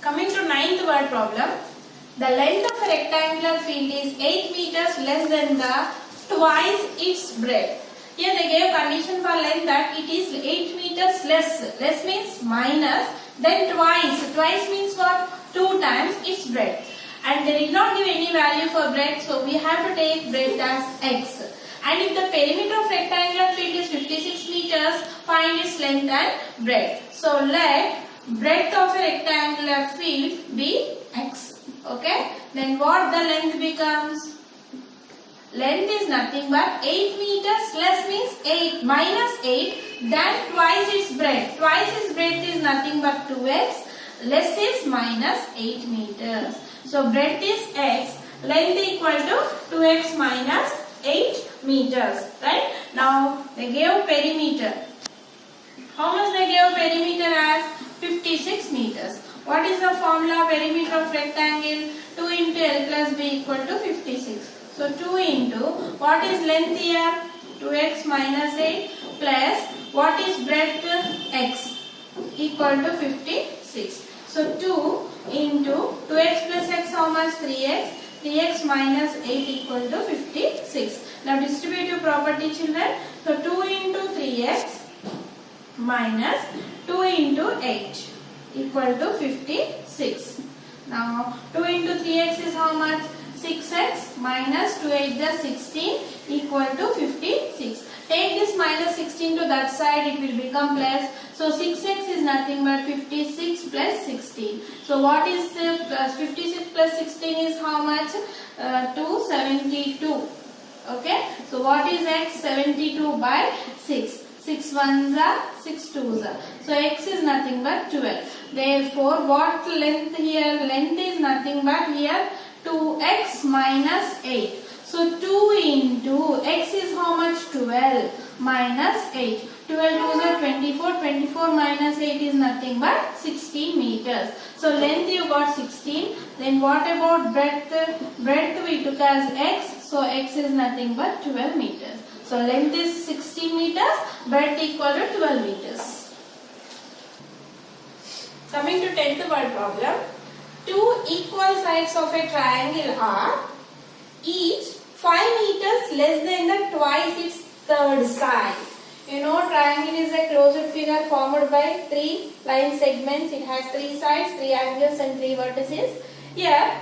Coming to ninth word problem. The length of a rectangular field is 8 meters less than the twice its breadth. Here they gave condition for length that it is 8 meters less. Less means minus. Then twice. Twice means what? 2 times its breadth. And they did not give any value for breadth, so we have to take breadth as x. And if the perimeter of rectangular field is 56 meters, find its length and breadth. So let breadth of a rectangular field be x. Okay. Then what the length becomes? Length is nothing but 8 meters less means 8 minus 8 then twice its breadth. Twice its breadth is nothing but 2x. Less is minus 8 meters. So breadth is x. Length equal to 2x minus 8 meters. Right. Now they gave perimeter. How much they gave perimeter as? 56 meters. What is the formula perimeter of rectangle? 2 into L plus B equal to 56. So 2 into what is length here? 2x minus 8 plus what is breadth? X equal to 56. So 2 into 2x plus x how much? 3x. 3x minus 8 equal to 56. Now distributive property children. So 2 into 3x minus 2 into 8 equal to 56. Now 2 into 3x is how much? 6x minus 2 8 the 16 equal to 56. Take this minus 16 to that side, it will become plus. So 6x is nothing but 56 plus 16. So what is 56 plus 16 is how much? 272. Okay. So what is x? 72 by 6. 6 ones are 6 twos are. So x is nothing but 12. Therefore what length here? Length is nothing but here 2x minus 8. So 2 into x is how much? 12 minus 8. 12 twos are 24. 24 minus 8 is nothing but 16 meters. So length you got 16. Then what about breadth? Breadth we took as x. So x is nothing but 12 meters. So length is 16 meters, breadth equal to 12 meters. Coming to 10th word problem. Two equal sides of a triangle are each 5 meters less than the twice its third side. You know triangle is a closed figure formed by 3 line segments. It has 3 sides, 3 angles and 3 vertices. Here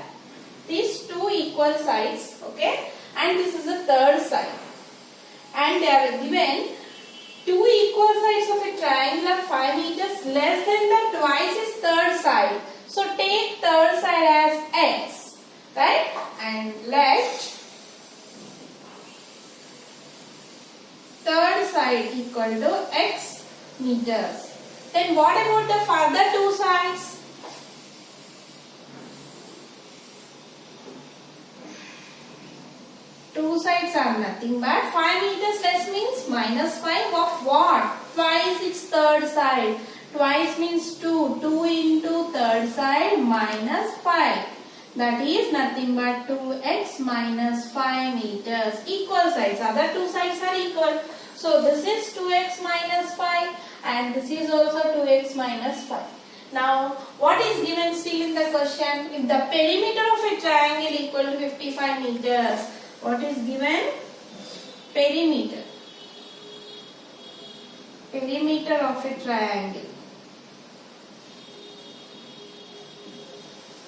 these two equal sides, okay, and this is the third side. And they are given two equal sides of a triangle are 5 meters less than the twice its third side. So take third side as x, right? And let third side equal to x meters. Then what about the further two sides? Two sides are nothing but 5 meters less means minus 5 of what? Twice its third side. Twice means 2. 2 into third side minus 5. That is nothing but 2x minus 5 meters. Equal sides. Other two sides are equal. So this is 2x minus 5 and this is also 2x minus 5. Now what is given still in the question? If the perimeter of a triangle equal to 55 meters. What is given? Perimeter. Perimeter of a triangle.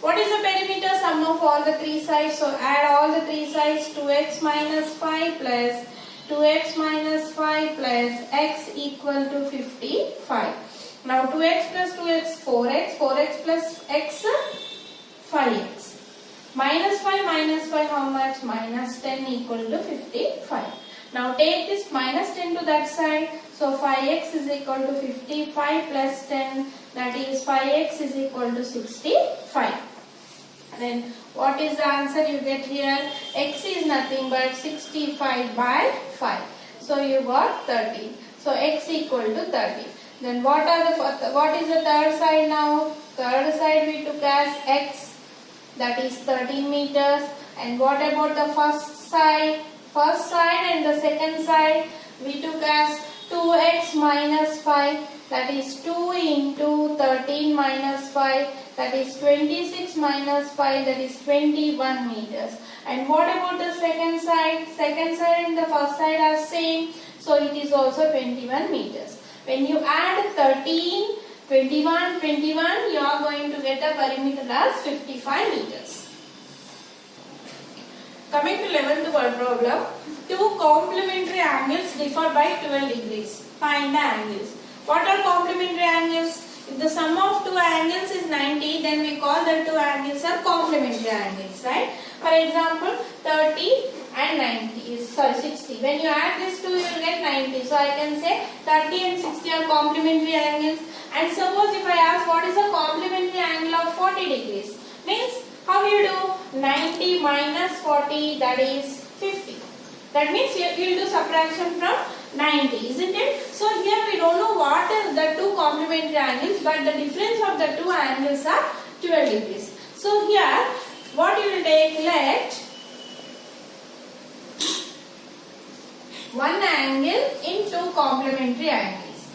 What is the perimeter? Sum of all the 3 sides. So add all the 3 sides. 2x minus 5 plus 2x minus 5 plus x equal to 55. Now 2x plus 2x 4x. 4x plus x 5x. Minus 5 how much? Minus 10 equal to 55. Now take this minus 10 to that side. So 5x is equal to 55 plus 10. That is 5x is equal to 65. Then what is the answer you get here? X is nothing but 65 by 5. So you got 30. So x equal to 30. Then what is the third side now? Third side we took as x. That is 13 meters. And what about the first side? First side and the second side we took as 2x minus 5. That is 2 into 13 minus 5. that is 26 minus 5, that is 21 meters. And what about the second side? Second side and the first side are same, so it is also 21 meters. When you add 13, 21, 21, you are going to get a perimeter as 55 meters. Coming to 11th word problem, two complementary angles differ by 12 degrees. Find the angles. What are complementary angles? If the sum of two angles is 90, then we call the two angles are complementary angles, right? For example, 30 and 90 is 60. When you add these two, you will get 90. So I can say 30 and 60 are complementary angles. And suppose if I ask what is a complementary angle of 40 degrees, means how you do 90 minus 40, that is 50. That means you will do subtraction from 90, isn't it? So here we don't know what is the two complementary angles, but the difference of the two angles are 12 degrees. So here what you will take, let one angle in two complementary angles.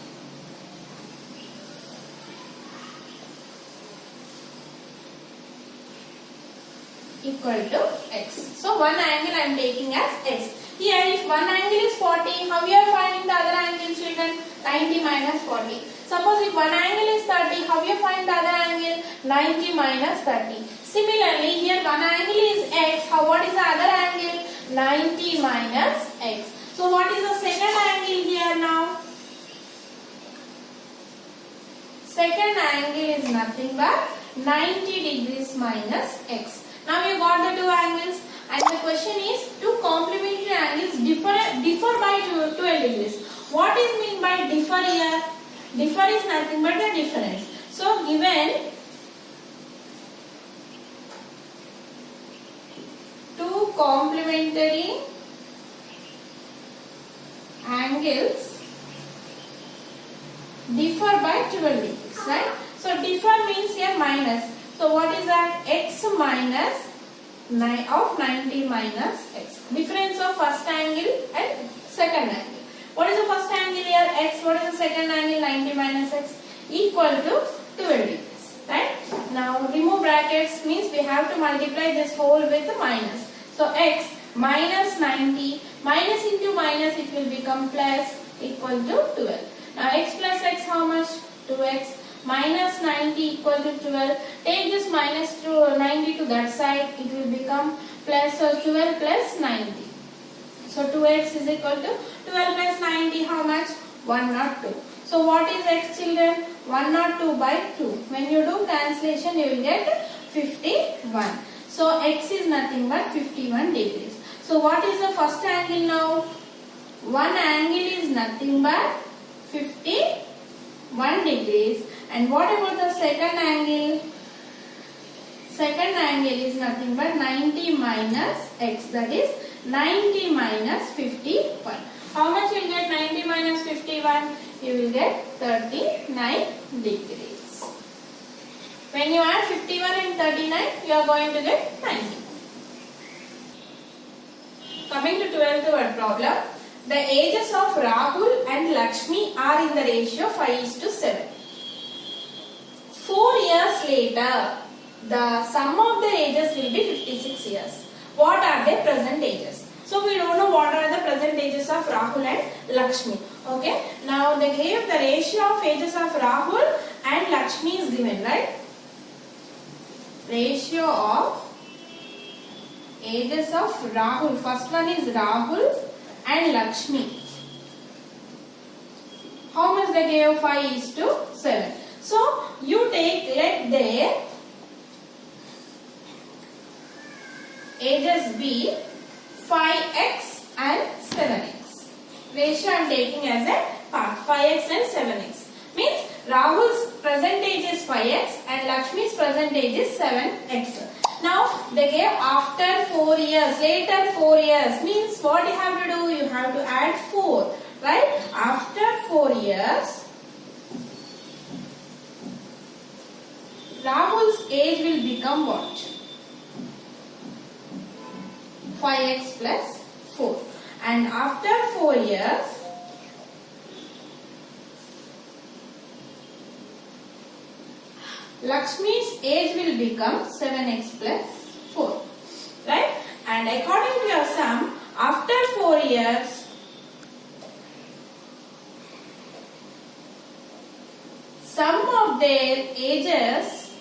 Equal to x. So one angle I am taking as x. Here if one angle is 40, how we are finding the other angle, children? 90 minus 40. Suppose if one angle is 30, how you find the other angle? 90 minus 30. Similarly, here one angle is x. What is the other angle? 90 minus x. So what is the second angle here now? Second angle is nothing but 90 degrees minus x. Now you got the two angles, and the question is two complementary angles differ by 12 degrees. What is mean by differ here? Differ is nothing but the difference. So given two complementary angles differ by 12 degrees, right? So differ means here minus. So what is that? X minus 9 of 90 minus x. Difference of first angle and second angle. What is the first angle here? X. What is the second angle? 90 minus x equal to 12 degrees. Right? Now remove brackets means we have to multiply this whole with minus. So x minus 90 minus into minus, it will become plus, equal to 12. Now x plus x how much? 2x. Minus 90 equal to 12. Take this minus 90 to that side. It will become plus, so 12 plus 90. So 2x is equal to 12 plus 90. How much? 102. So what is x, children? 102 by 2. When you do cancellation, you will get 51. So x is nothing but 51 degrees. So what is the first angle now? One angle is nothing but 51 degrees. And what about the second angle? Second angle is nothing but 90 minus x, that is 90 minus 51. How much you will get 90 minus 51? You will get 39 degrees. When you add 51 and 39, you are going to get 90. Coming to 12th word problem. The ages of Rahul and Lakshmi are in the ratio 5:7. 4 years later, the sum of their ages will be 56 years. What are their present ages? So we don't know what are the present ages of Rahul and Lakshmi. Okay. Now they gave the ratio of ages of Rahul and Lakshmi is given, right? Ratio of ages of Rahul. First one is Rahul and Lakshmi. How much they gave? 5:7. So you take, let their ages be 5x and 7x. Ratio I am taking as a part, 5x and 7x. Means Rahul's present age is 5x and Lakshmi's present age is 7x. Now they gave after 4 years, later 4 years, means what you have to do? You have to add 4, right? After 4 years, Rahul's age will become what? 5x plus 4. And after 4 years, Lakshmi's age will become 7x plus 4. Right? And according to your sum, after 4 years, sum of their ages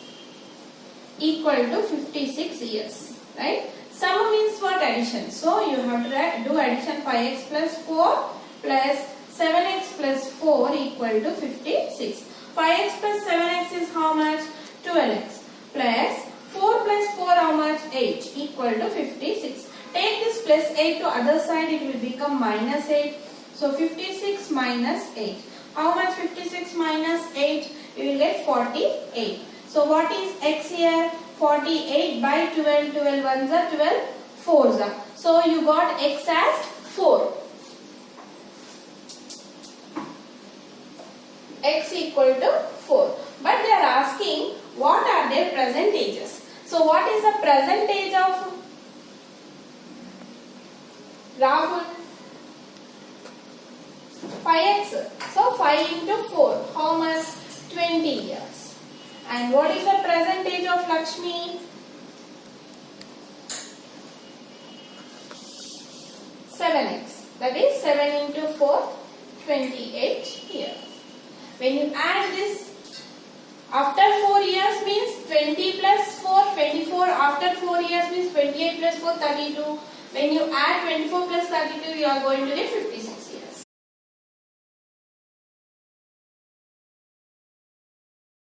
equal to 56 years. Right? Sum means what? Addition. So you have to do addition 5x plus 4 plus 7x plus 4 equal to 56. 5x plus 7x is how much? 12x plus 4 plus 4 how much? 8 equal to 56. Take this plus 8 to other side, it will become minus 8. So 56 minus 8. How much 56 minus 8? You will get 48. So what is x here? 48 by 12. 12 ones are 12 fours are. So you got x as 4. X equal to 4. But they are asking what are their present ages. So what is the present age of Rahul? 5x. So 5 into 4. How much? 20 years. And what is the present age of Lakshmi? 7x. That is 7 into 4. 28 years. When you add this, after 4 years means 20 plus 4, 24. After 4 years means 28 plus 4, 32. When you add 24 plus 32, you are going to get 56.